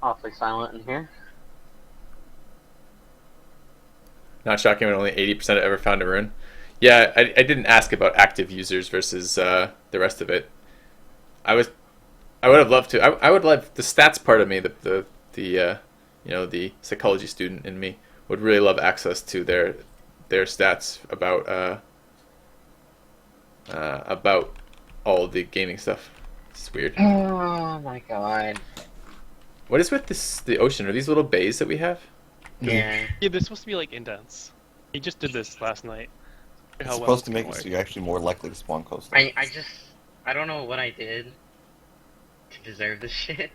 awfully silent in here. Not shocking when only 80% ever found a rune. Yeah, I didn't ask about active users versus the rest of it. I was I would have loved to. I would love the stats part of me, the the psychology student in me would really love access to their stats about all the gaming stuff. It's weird. Oh my god. What is with the ocean? Are these little bays that we have? Yeah. Yeah, they're supposed to be like indents. He just did this last night. It's How well supposed it's to gonna make it work. so you're actually more likely to spawn coastal. I don't know what I did to deserve this shit.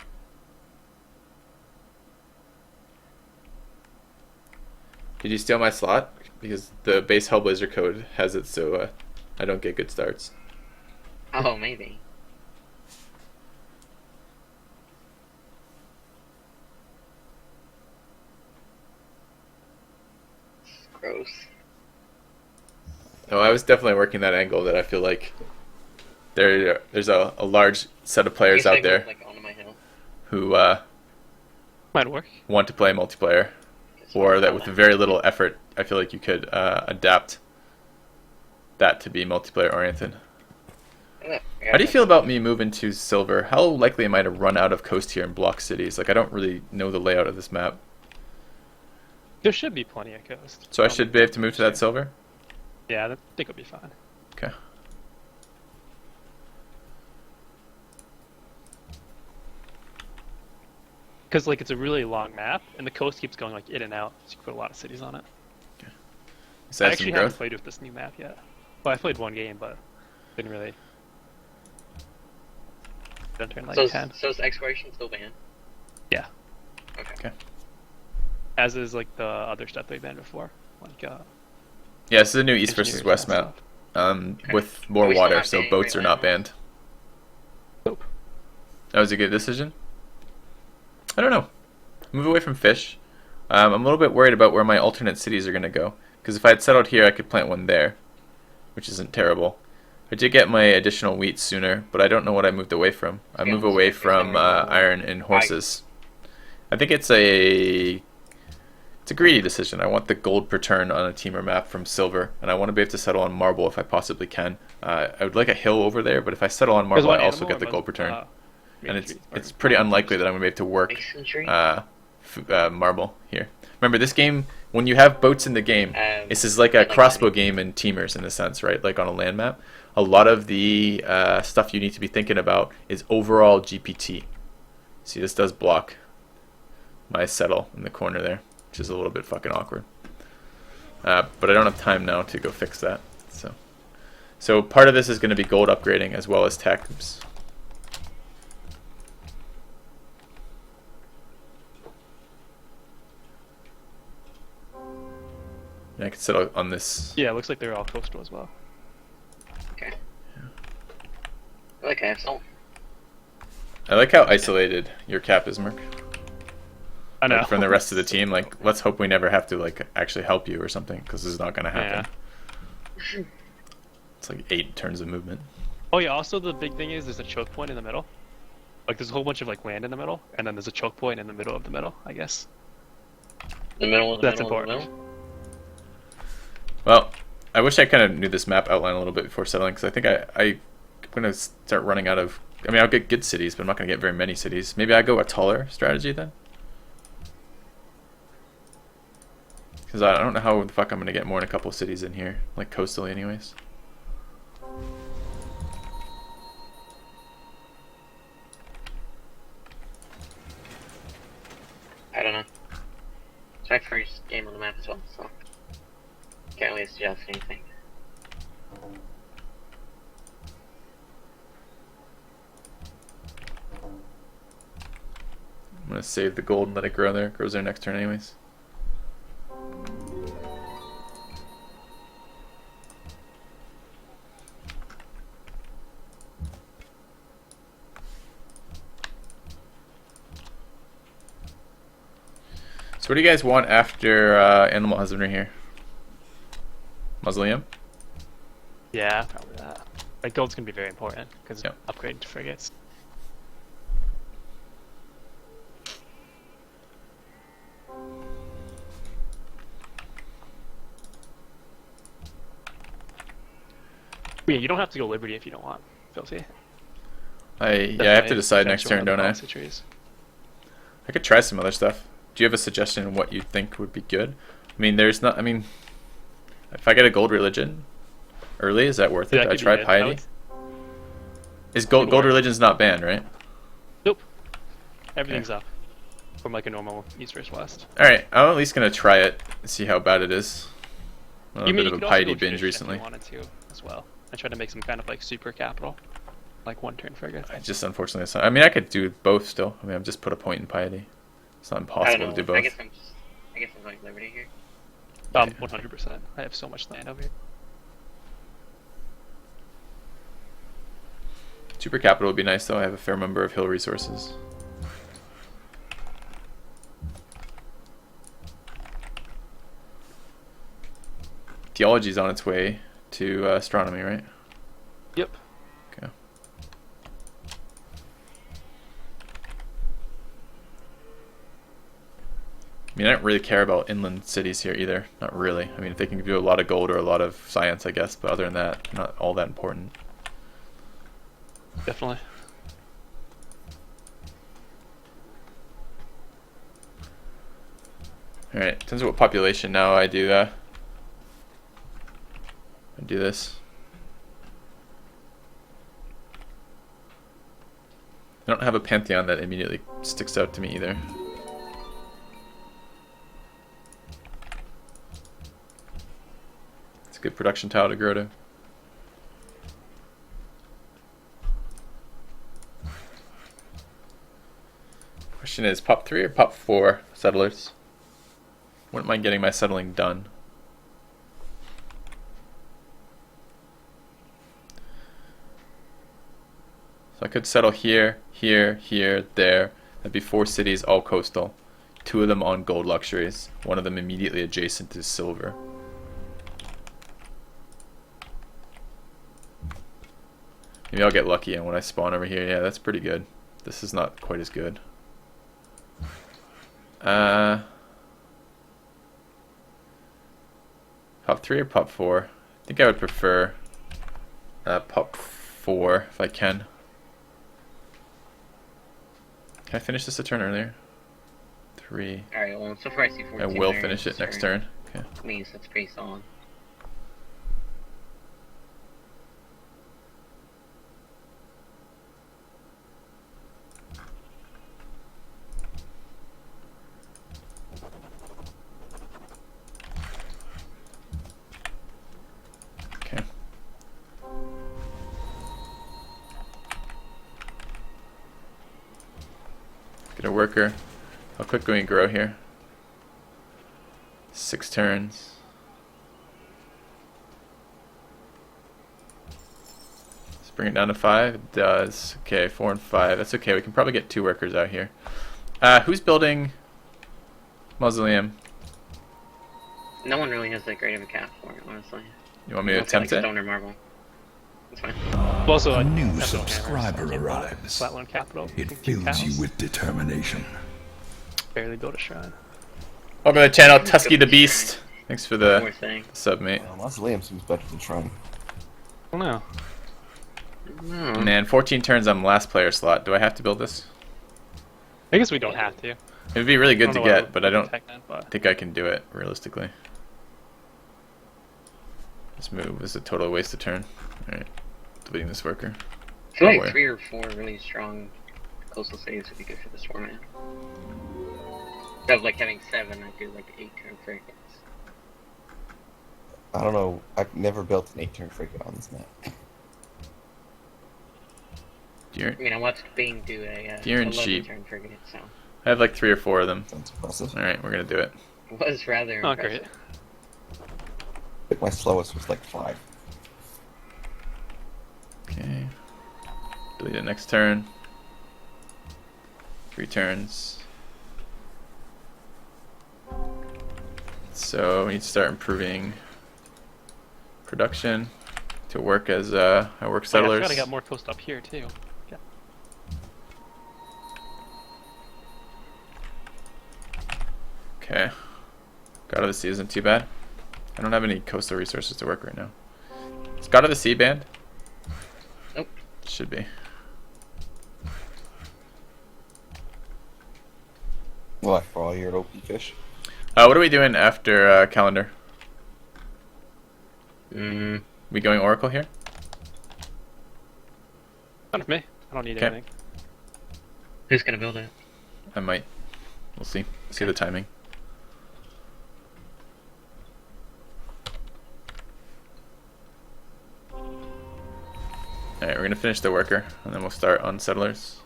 Did you steal my slot? Because the base Hellblazer code has it so I don't get good starts. Oh, maybe. Gross. Oh, I was definitely working that angle that I feel like there's a large set of players out there Like onto my hill. who Might work. want to play multiplayer, or that with very little effort, I feel like you could adapt that to be multiplayer oriented. How do you feel about me moving to silver? How likely am I to run out of coast here and block cities? Like, I don't really know the layout of this map. There should be plenty of coast. So I should be able to move to that silver? Yeah, I think it'll be fine. Okay. Because like it's a really long map, and the coast keeps going like in and out, so you can put a lot of cities on it. Is I that actually some haven't growth? played with this new map yet. Well, I played one game, but didn't really. Don't turn like So 10. is exploration still banned? Yeah. Okay. As is like the other stuff they banned before, like Yeah, this is a new east versus engineers west and map. stuff. With more Are we still water, not so banning boats right are not now? banned. Nope. That was a good decision. I don't know. Move away from fish. I'm a little bit worried about where my alternate cities are going to go. Because if I had settled here, I could plant one there, which isn't terrible. I did get my additional wheat sooner, but I don't know what I moved away from. I Yeah, move away it's from everywhere. iron and horses. I think it's a greedy decision. I want the gold per turn on a teamer map from silver, and I want to be able to settle on marble if I possibly can. I would like a hill over there, but if I settle on There's marble, I one also animal get the or gold per turn. And Main Street, it's or- pretty unlikely that I'm going to be able to work Masonry? marble here. Remember, this game, when you have boats in the game, this is like a crossbow game in teamers in a sense, right? Like on a land map. A lot of the stuff you need to be thinking about is overall GPT. See, this does block my settle in the corner there, which is a little bit fucking awkward. But I don't have time now to go fix that. So part of this is going to be gold upgrading as well as tech. Oops. And I can settle on this. Yeah, it looks like they're all coastal as well. Okay. I like I have salt. I like how isolated your cap is, Murk. I know. Like, from the rest of the team. Like, let's hope we never have to like actually help you or something, because this is not going to happen. Yeah. It's like 8 turns of movement. Oh yeah. Also, the big thing is there's a choke point in the middle. Like there's a whole bunch of like land in the middle, and then there's a choke point in the middle of the middle. I guess The middle of the that's middle of the important. middle. Well, I wish I kind of knew this map outline a little bit before settling, because I think I'm going to start running out of... I mean, I'll get good cities, but I'm not going to get very many cities. Maybe I go a taller strategy then? Because I don't know how the fuck I'm going to get more than a couple of cities in here, like coastally anyways. I don't know. It's my first game on the map as well, so can't really suggest anything. I'm going to save the gold and let it grow there. It grows there next turn anyways. So what do you guys want after animal husbandry here? Mausoleum? Yeah, probably that. Like gold's gonna be very important because Yep. upgrade to frigates. Yeah, you don't have to go Liberty if you don't want, Filthy. I have to decide next turn, don't I? Trees. I could try some other stuff. Do you have a suggestion of what you think would be good? I mean, there's not. I mean, if I get a gold religion early, is that worth it? Yeah, Do I try piety? Is gold religion's not banned, right? Nope. Everything's up from like a normal east versus west. All right, I'm at least gonna try it and see how bad it is. I'm on a bit of a piety binge recently. If you wanted to as well. I tried to make some kind of like super capital, like one turn frigate. I just unfortunately, it's not, I mean, I could do both still. I mean, I've just put a point in piety. It's not impossible to do both. I guess I'm going Liberty here. 100%. I have so much land over here. Super capital would be nice though. I have a fair number of hill resources. Theology's on its way to astronomy, right? Yep. Okay. I mean, I don't really care about inland cities here either. Not really. I mean, if they can do a lot of gold or a lot of science, I guess. But other than that, not all that important. Definitely. Alright, in terms of what population now I do this. I don't have a pantheon that immediately sticks out to me either. It's a good production tile to grow to. Question is, pop 3 or pop 4 settlers? Wouldn't mind getting my settling done. So I could settle here, here, here, there. That'd be 4 cities, all coastal. 2 of them on gold luxuries. 1 of them immediately adjacent to silver. Maybe I'll get lucky and when I spawn over here, yeah, that's pretty good. This is not quite as good. Pop 3 or pop 4? I think I would prefer pop 4 if I can. Can I finish this a turn earlier? 3. Alright, well, so far I see 14. I will finish it next turn. Okay. Means that's pretty solid. Okay. Get a worker. How quick can we grow here? 6 turns. Let's bring it down to 5. It does. Okay, 4 and 5. That's okay. We can probably get 2 workers out here. Who's building mausoleum? No one really has that great of a cap for it, honestly. You want me to attempt like it? Stone or marble. That's fine. Also, A new subscriber arrives. Flat one capital. It fills you with determination. Barely build a shrine. Welcome to the channel, Tusky the Beast. Thanks for the Poor thing. sub, mate. Well, Mausoleum seems better than Shrine. I don't know. Hmm. Man, 14 turns on last player slot. Do I have to build this? I guess we don't have to. It would be really good to get, but I don't But think I can do it realistically. This move is a total waste of turn. Alright, deleting this worker. I feel like Where? 3 or 4 really strong coastal saves would be good for this format. Instead of like having 7, I do like 8 turn frigates. I don't know. I've never built an 8-turn frigate on this map. Deer, I mean, I watched Bing do a Deer and 11 sheep. turn frigate, so I have like 3 or 4 of them. Sounds impressive. Alright, we're gonna do it. it was rather oh, impressive. great. I think my slowest was like 5. Okay. Delete it next turn. 3 turns. So we need to start improving production to work as I work I settlers. forgot I got more coast up here too. Yeah. Okay. God of the Sea isn't too bad. I don't have any coastal resources to work right now. Is God of the Sea banned? Should be. What, for all your open fish? What are we doing after calendar? Mm, We going Oracle here? Not for me. I don't need Okay. anything. who's gonna build it? I might. We'll see. See the timing. Alright, we're gonna finish the worker, and then we'll start on settlers.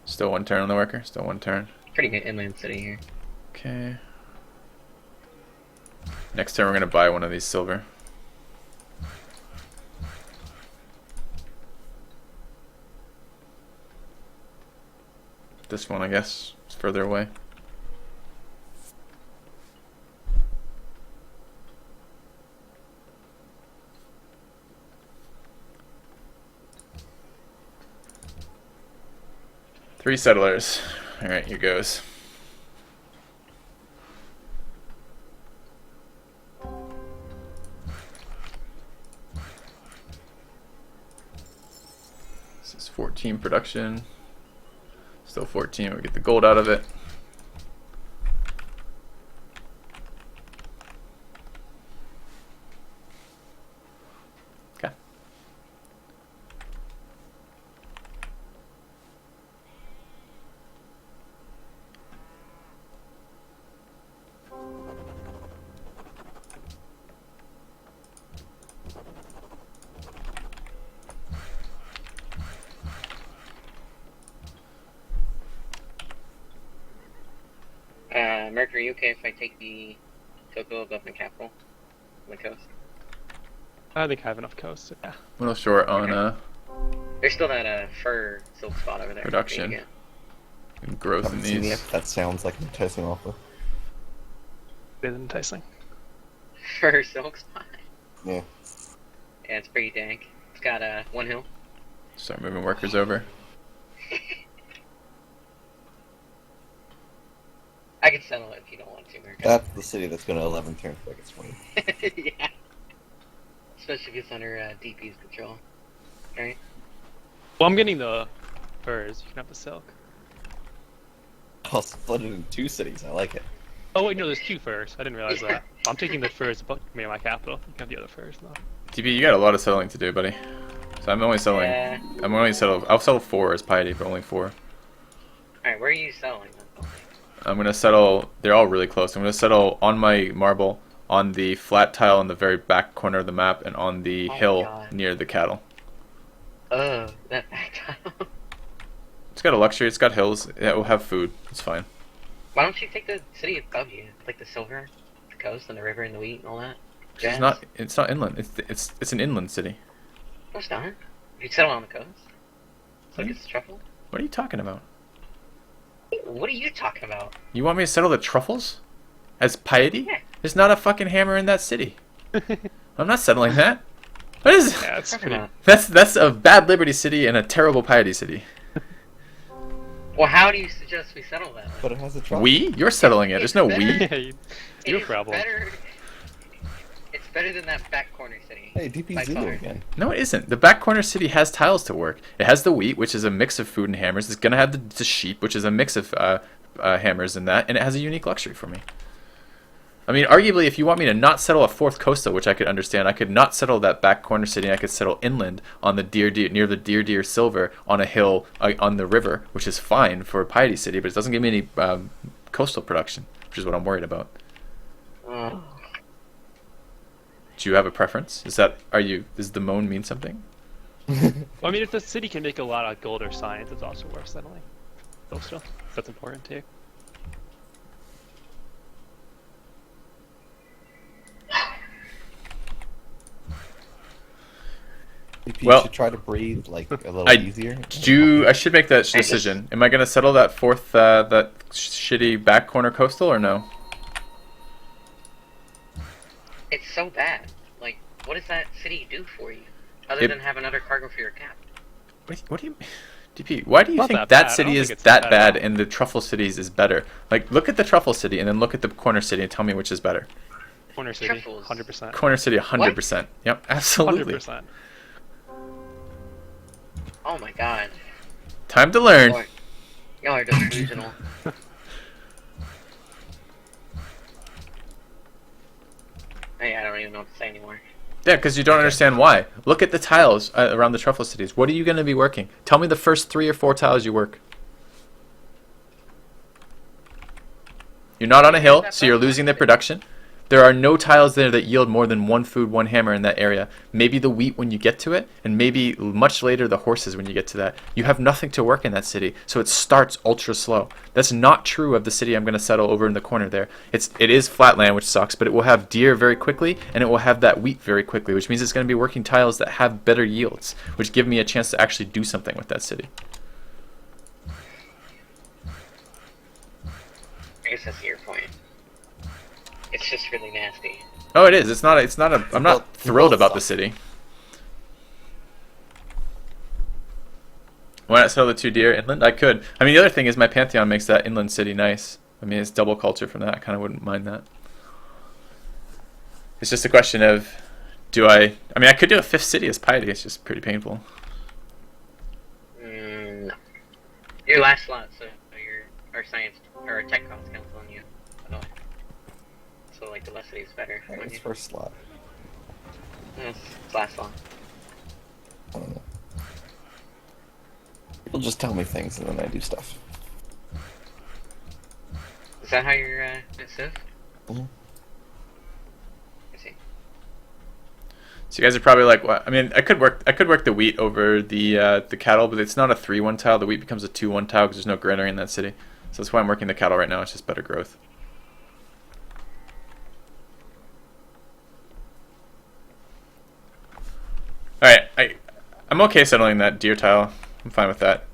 Still one turn on the worker, still one turn. Pretty good inland city here. Okay. Next turn we're gonna buy one of these silver. This one, I guess, is further away. Three settlers. Alright, here goes. This is 14 production. Still 14, we get the gold out of it. Okay. Mercury, you okay if I take the cocoa above the capital on the coast? I think I have enough coast. Yeah. A little short on There's still that fur silk spot over there. production. Growth in Haven't seen it these. yet. That sounds like an enticing offer. It is enticing. Fur silk spot. Yeah. Yeah, it's pretty dank. It's got one hill. Start moving workers over. I could settle it if you don't want to, Mercury. That's the city that's going to 11 turns like it's 20. Yeah. Especially if it's under DP's control. Right? Well, I'm getting the furs. You can have the silk. I'll split it in 2 cities. I like it. Oh wait, no, there's 2 furs. I didn't realize that. I'm taking the furs above me, my capital. You can have the other furs though. TB, you got a lot of settling to do, buddy. So I'm only settling. Yeah. I'll settle 4 as piety, but only 4. Alright, where are you selling them? I'm gonna settle. They're all really close. I'm gonna settle on my marble, on the flat tile in the very back corner of the map, and on the Oh my hill God. near the cattle. That back tile. It's got a luxury. It's got hills. It will have food. It's fine. Why don't you take the city above you? Like the silver, the coast, and the river, and the wheat, and all that? It's not. It's not inland. It's an inland city. No, it's not. You settle on the coast. It's like it's truffle. What are you talking about? What are you talking about? You want me to settle the truffles? As piety? Yeah. There's not a fucking hammer in that city. I'm not settling that. What is? Yeah, it's Talking pretty. about. That's a bad liberty city and a terrible piety city. Well, how do you suggest we settle that? But it has a truck. We? You're settling it. There's no It's we. Yeah, you It's problem. It's better than that back corner city. Hey, DP By Zulu far. again. No, it isn't. The back corner city has tiles to work. It has the wheat, which is a mix of food and hammers. It's gonna have the sheep, which is a mix of hammers and that, and it has a unique luxury for me. I mean, arguably, if you want me to not settle a 4th coastal, which I could understand, I could not settle that back corner city. I could settle inland on the near the Deer Silver on a hill on the river, which is fine for a piety city, but it doesn't give me any coastal production, which is what I'm worried about. Oh. Do you have a preference? Does the moan mean something? Well, I mean, if the city can make a lot of gold or science, it's also worth settling. Coastal. That's important too. DP Well, should try to breathe like a little I easier. I should make that decision. Am I going to settle that 4th, that shitty back corner coastal, or no? It's so bad. Like, what does that city do for you? Other It- than have another cargo for your cap? What do you... DP, why do you Not think that that bad. I city don't is think it's that bad at bad all. and the truffle cities is better? Like, look at the truffle city and then look at the corner city and tell me which is better. Corner city, Truffles. 100%. Corner city, 100%. Yep, absolutely. 100%. Oh my god. Time to learn. Y'all are delusional. Hey, I don't even know what to say anymore. Yeah, because you don't understand why. Look at the tiles around the truffle cities. What are you going to be working? Tell me the first 3 or 4 tiles you work. You're not on a hill, so you're losing the production. There are no tiles there that yield more than 1 food, 1 hammer in that area. Maybe the wheat when you get to it, and maybe much later the horses when you get to that. You have nothing to work in that city, so it starts ultra slow. That's not true of the city I'm going to settle over in the corner there. It is flat land, which sucks, but it will have deer very quickly, and it will have that wheat very quickly, which means it's going to be working tiles that have better yields, which give me a chance to actually do something with that city. I guess that's your point. It's just really nasty. Oh, it is. It's not a. I'm not thrilled about the city. Why not sell the 2 deer inland? I could. I mean, the other thing is my Pantheon makes that inland city nice. I mean, it's double culture from that. I kind of wouldn't mind that. It's just a question of, do I... I mean, I could do a 5th city as piety. It's just pretty painful. No. Your last slot, so our science or our tech costs council on you. No. So like the less cities better. Alright, it's first slot. It's last slot. I don't know. People just tell me things and then I do stuff. Is that how you're Civ? Mm-hmm. I see. So you guys are probably like, what? I mean, I could work the wheat over the cattle, but it's not a 3-1 tile. The wheat becomes a 2-1 tile because there's no granary in that city. So that's why I'm working the cattle right now. It's just better growth. Alright, I'm okay settling that deer tile. I'm fine with that.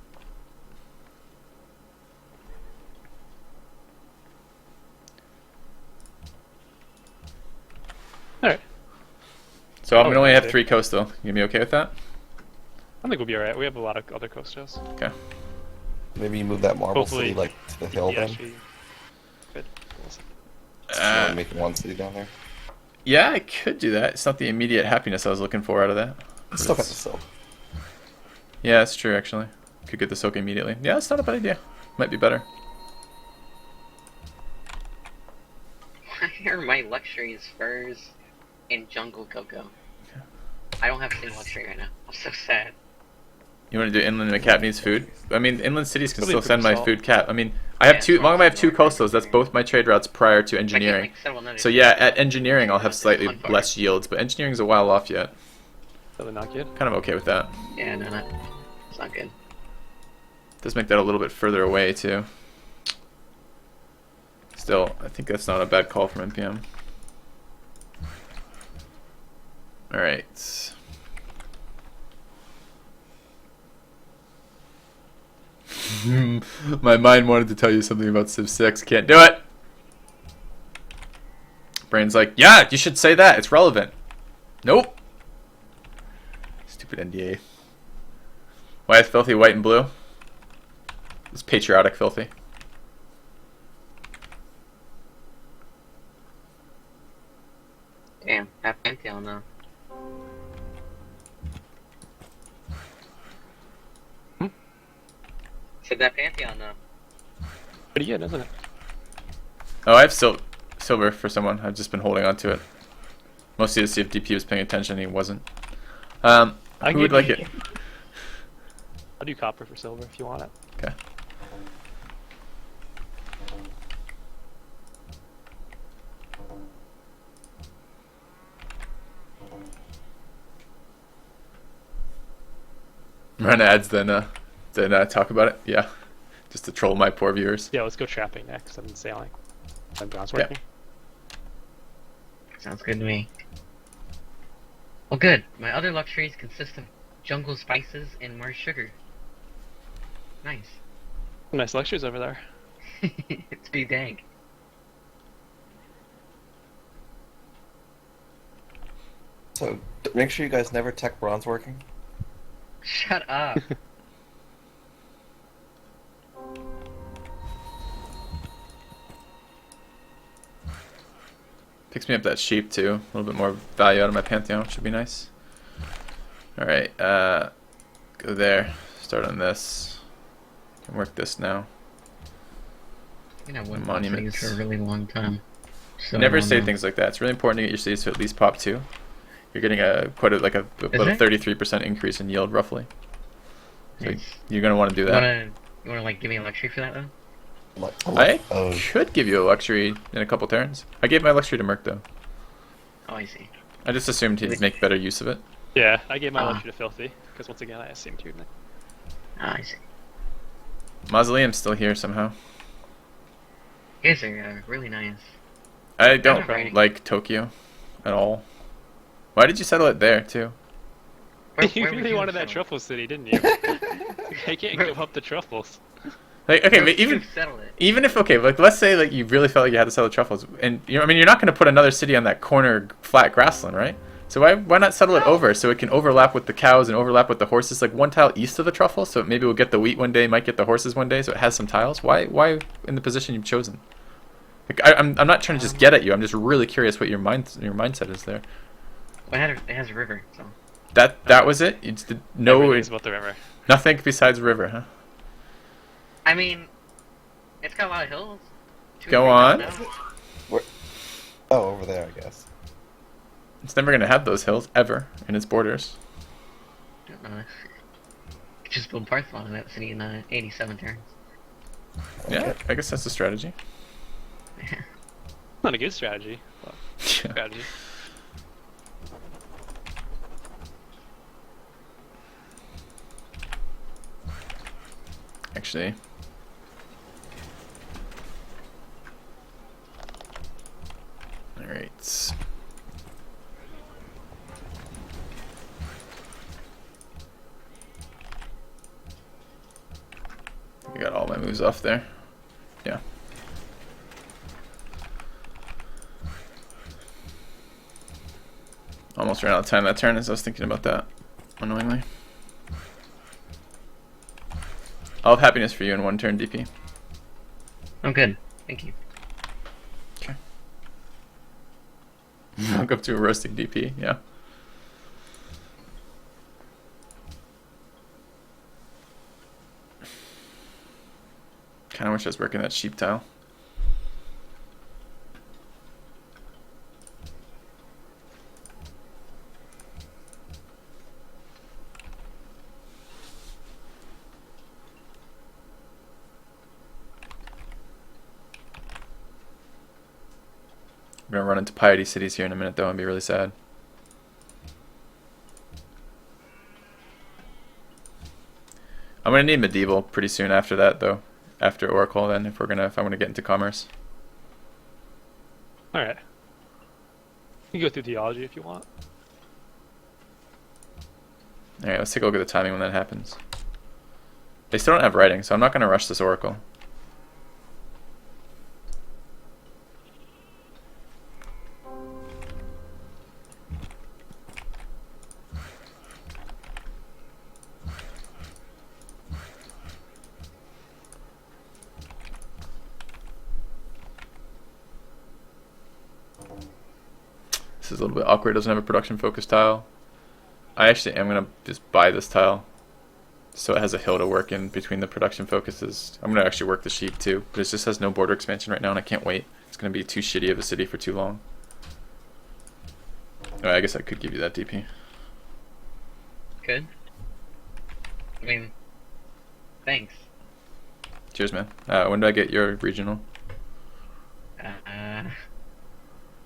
Alright. So I'm gonna only have 3 coastal. You gonna be okay with that? I think we'll be alright. We have a lot of other coastos. Okay. Maybe you move that marble Hopefully, city like to the hill then. Good. Make 1 city down there. Yeah, I could do that. It's not the immediate happiness I was looking for out of that. Still got the silk. Yeah, that's true actually. Could get the silk immediately. Yeah, it's not a bad idea. Might be better. Why are my luxuries furs and jungle cocoa? I don't have a single luxury right now. I'm so sad. You want to do inland and a cap needs food? I mean, inland cities can Still still need send my salt. food cap. I mean, I have 2. As long as I have 2 coastals, that's both my trade routes prior to engineering. So yeah, at engineering I'll have slightly less yields, but engineering's a while off yet. Probably not good. Kind of okay with that. Yeah, no, it's not good. Does make that a little bit further away too. Still, I think that's not a bad call from NPM. Alright. My mind wanted to tell you something about Civ 6. Can't do it! Brain's like, yeah, you should say that. It's relevant. Nope. Stupid NDA. Why is Filthy white and blue? It's patriotic Filthy. Damn, that Pantheon though. Said that Pantheon though. Pretty good, isn't it? Oh, I have silver for someone. I've just been holding on to it. Mostly to see if DP was paying attention and he wasn't. Who would like it? I'll do copper for silver if you want it. Okay. Run ads, then talk about it. Yeah, just to troll my poor viewers. Yeah, let's go trapping next and sailing. And bronze working. Sounds good to me. Well, good. My other luxuries consist of jungle spices and more sugar. Nice. Nice lectures over there. It's pretty dang. So make sure you guys never tech bronze working. Shut up. Picks me up that sheep too. A little bit more value out of my Pantheon, which should be nice. Alright, Go there. Start on this. Can work this now. You know, one Monuments. cities for a really long time. So Never say things like that. It's really important to get your cities to at least pop 2. You're getting about a 33% increase in yield roughly. So Nice. you're gonna want to do that. You wanna like give me a luxury for that though? I could give you a luxury in a couple turns. I gave my luxury to Murk though. Oh, I see. I just assumed he'd make better use of it. Yeah, I gave my luxury to Filthy, because once again I assumed he would. Oh, I see. Mausoleum's still here somehow. You guys are really nice. I don't Right. like Tokyo at all. Why did you settle it there too? You would really you wanted that settle? truffle city, didn't you? I can't give up the truffles. Like, okay, Where but would you even settle it? even if like let's say like you really felt like you had to settle truffles, and I mean you're not going to put another city on that corner flat grassland, right? So why not settle it over so it can overlap with the cows and overlap with the horses, like one tile east of the truffle, so maybe we'll get the wheat one day, might get the horses one day, so it has some tiles. Why in the position you've chosen? Like I'm not trying to just get at you. I'm just really curious what your mindset is there. Well, it has a river, so. That was it. You just no Everything's about the river. nothing besides river, huh? I mean, it's got a lot of hills. Go on. Where? Oh, over there, I guess. It's never gonna have those hills ever in its borders. Just build Parthenon in that city in 87 turns. Yeah, I guess that's a strategy. Not a good strategy. But Yeah. strategy. Actually. Alright. I got all my moves off there. Yeah. Almost ran out of time that turn as I was thinking about that, annoyingly. I'll have happiness for you in one turn, DP. I'm good. Thank you. Okay. Walk up to a roasting DP, yeah. Kinda wish I was working that sheep tile. I'm gonna run into piety cities here in a minute though and be really sad. I'm gonna need medieval pretty soon after that though. After Oracle then if I'm gonna get into commerce. Alright. You can go through theology if you want. Alright, let's take a look at the timing when that happens. They still don't have writing, so I'm not gonna rush this Oracle. This is a little bit awkward. It doesn't have a production focus tile. I actually am going to just buy this tile so it has a hill to work in between the production focuses. I'm going to actually work the sheep too, but it just has no border expansion right now and I can't wait. It's going to be too shitty of a city for too long. Oh, I guess I could give you that DP. Good. I mean, thanks. Cheers, man. When do I get your regional?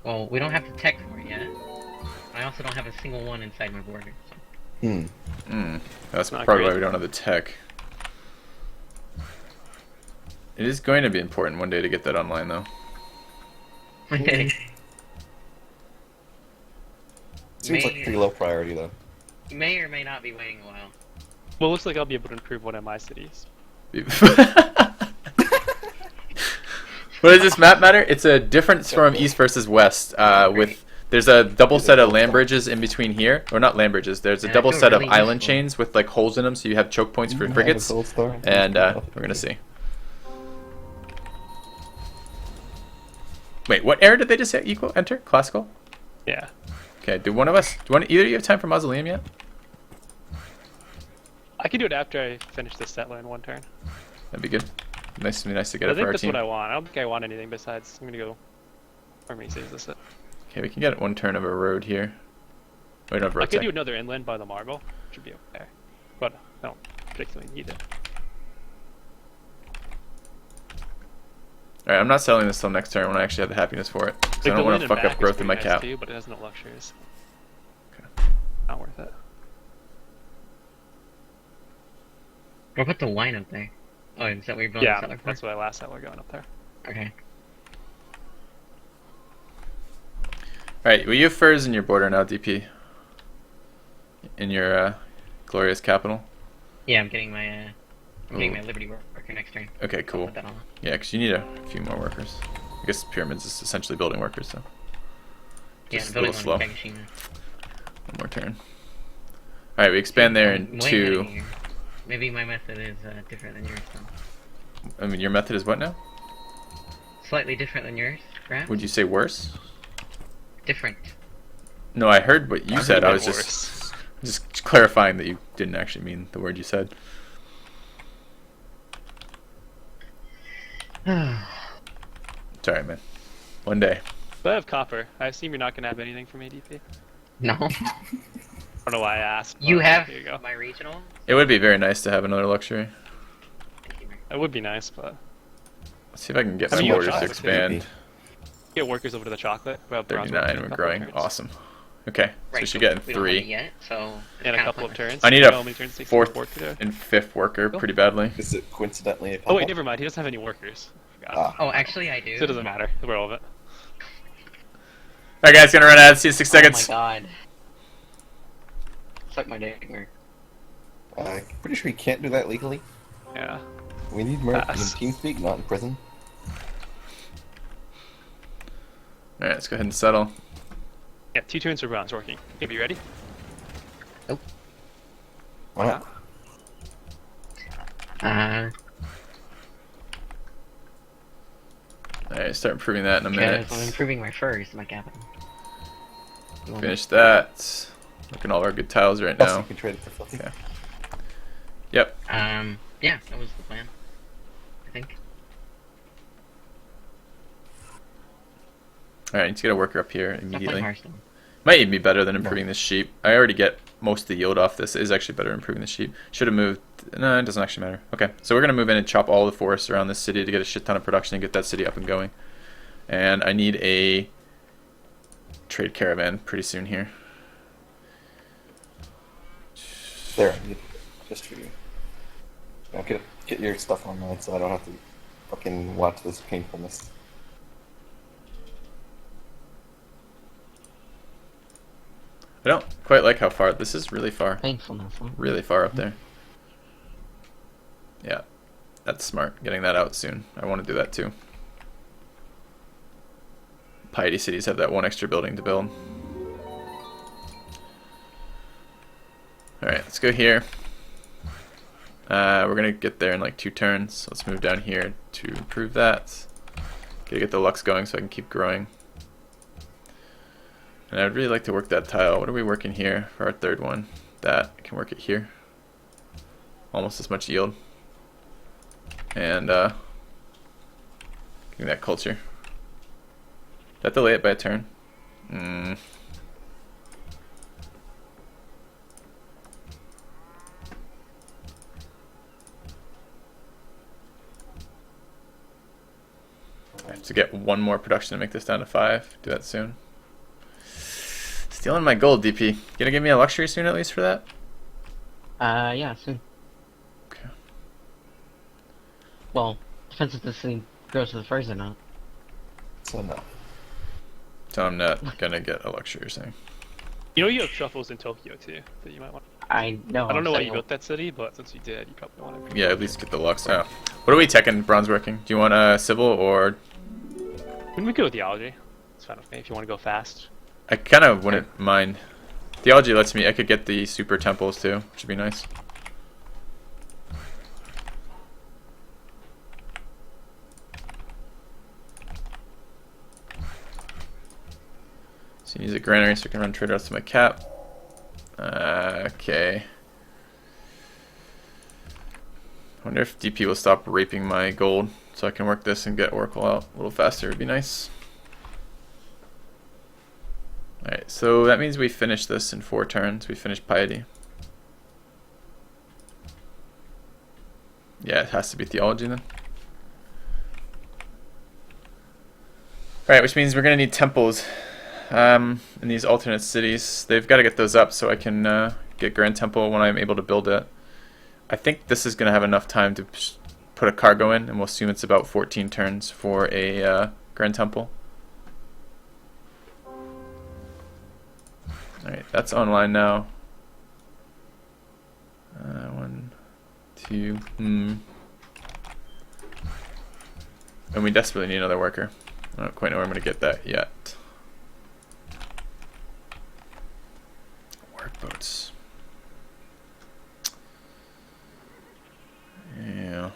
Well, we don't have the tech for it yet. I also don't have a single one inside my border. So. That's Not probably great. why we don't have the tech. It is going to be important one day to get that online, though. Seems like pretty low priority, though. You may or may not be waiting a while. Well, it looks like I'll be able to improve one of my cities. What does this map matter? It's a difference from east versus west. There's a double set of land bridges in between here, or not land bridges. There's a Yeah, I double feel set of really island useful. chains with like holes in them, so you have choke points for frigates. And we're gonna see. Wait, what era did they just say equal enter? Classical? Yeah. Okay. Do either of you have time for mausoleum yet? I can do it after I finish this settler in one turn. That'd be good. Nice to get I it for think our that's team. what I want. I don't think I want anything besides. I'm gonna go. How many saves this? Okay, we can get one turn of a road here. Wait, no, road I could tech. do another inland by the marble. Should be okay. But I don't particularly need it. Alright, I'm not selling this till next turn when I actually have the happiness for it. Because I Like, don't the want land to and fuck back up is growth in my pretty nice cap. too, but it has no luxuries. Okay. Not worth it. What about the line up there? Oh, is that where you're building the Yeah, settler for? that's why last settler going up there. Okay. Alright, well you have furs in your border now, DP. In your glorious capital. Yeah, I'm getting my Liberty worker next turn. Okay, I'll cool. put that on. Yeah, because you need a few more workers. I guess pyramids is essentially building workers, so. Yeah, Just I'm a little building slow. on Kagoshima. One more turn. Alright, we expand there I'm in way ahead 2. of you. Maybe my method is different than yours, though. I mean, your method is what now? Slightly different than yours, perhaps? Would you say worse? Different. No, I heard what you said. I was Worse. just clarifying that you didn't actually mean the word you said. Sorry, man. One day. But I have copper. I assume you're not gonna have anything from ADP. No. I don't know why I asked. You but have Here you go. my regional? It would be very nice to have another luxury. Thank you, Murk. It would be nice, but Let's see if I can get I my mean, you have borders to chocolate, expand. get workers over to the chocolate. We have bronze workers 39, in a we're couple of growing. turns. Awesome. Okay, so Right, we should but get in we don't have it 3. yet, so it's In a kinda couple of pointless. turns. I need You know how a many turns it takes to 4th work there? and 5th worker Cool. pretty badly. Is it coincidentally a Oh wait, pop-up? never mind. He doesn't have any workers. Forgot. Ah. Oh, actually, I do. So it doesn't matter. We're all of it. Alright, guys, gonna run out. See you in 6 seconds. Oh my god. Suck my dick, Murk. I'm pretty sure you can't do that legally. Yeah. We need Murk in Pass. TeamSpeak, not in prison. Alright, let's go ahead and settle. Yeah, 2 turns for bronze working. Okay, you ready? Why not? Alright, start improving that in a minute. Because I'm improving my furs, my capital. You want Finish that. Look at all our good tiles right Also, now. you can trade it for Filthy. Okay. Yep. yeah, that was the plan. I think. Alright, I need to get a worker up here Stop playing immediately. Hearthstone. Might even be better than improving this sheep. I already get most of the yield off this. It is actually better than improving the sheep. Should have moved. No, it doesn't actually matter. Okay, so we're going to move in and chop all the forests around this city to get a shit ton of production and get that city up and going. And I need a trade caravan pretty soon here. There, just for you. Now get your stuff online so I don't have to fucking watch this painfulness. I don't quite like how far. This is really far. Painfulness, huh? Really far up there. Yeah, that's smart. Getting that out soon. I want to do that too. Piety cities have that one extra building to build. Alright, let's go here. We're going to get there in like 2 turns. Let's move down here to improve that. Gotta get the Lux going so I can keep growing. And I'd really like to work that tile. What are we working here for our 3rd one? That. I can work it here. Almost as much yield. And getting that culture. Did I delay it by a turn? I have to get 1 more production to make this down to 5. Do that soon. Stealing my gold, DP. Gonna give me a luxury soon at least for that? Yeah, soon. Okay. Well, depends if this thing grows to the furs or not. So no. So I'm not gonna get a luxury, you're saying? You know you have truffles in Tokyo too that you might want. I know. I don't know why I'm you built that city, but since you did, you probably want to. Yeah, at least get the lux. Oh. What are we teching bronze working? Do you want civil or... When we go with theology, it's fine with me if you want to go fast. I kind of wouldn't mind. Theology lets me... I could get the super temples too, which would be nice. So use a granary so I can run trade routes to my cap. Okay. I wonder if DP will stop raping my gold so I can work this and get Oracle out a little faster. It'd be nice. Alright, so that means we finish this in 4 turns. We finish Piety. Yeah, it has to be Theology then. Alright, which means we're going to need temples in these alternate cities. They've got to get those up so I can get Grand Temple when I'm able to build it. I think this is going to have enough time to put a cargo in, and we'll assume it's about 14 turns for a Grand Temple. Alright, that's online now. 1, 2, And we desperately need another worker. I don't quite know where I'm going to get that yet. Workboats. Yeah.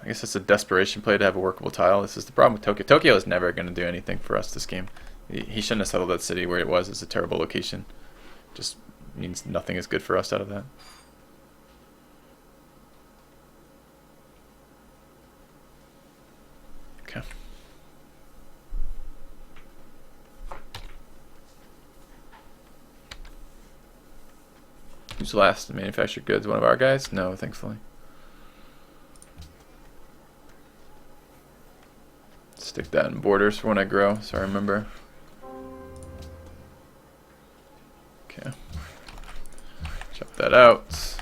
I guess it's a desperation play to have a workable tile. This is the problem with Tokyo. Tokyo is never going to do anything for us this game. He shouldn't have settled that city where it was. It's a terrible location. Just means nothing is good for us out of that. Okay. Who's last to manufacture goods? One of our guys? No, thankfully. Stick that in borders for when I grow, so I remember. Okay. Chop that out.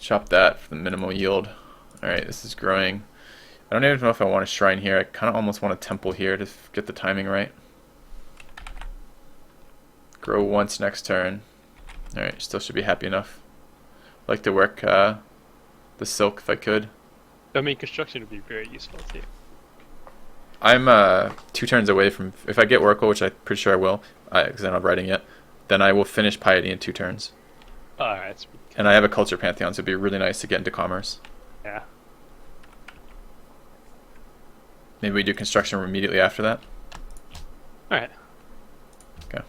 Chop that for the minimal yield. Alright, this is growing. I don't even know if I want a shrine here. I kind of almost want a temple here to get the timing right. Grow once next turn. Alright, still should be happy enough. I'd like to work the silk if I could. I mean, construction would be very useful too. I'm 2 turns away from, if I get Oracle, which I'm pretty sure I will, because I'm not writing yet, then I will finish Piety in 2 turns. Alright. And I have a Culture Pantheon, so it'd be really nice to get into Commerce. Yeah. Maybe we do construction immediately after that. Alright. Okay.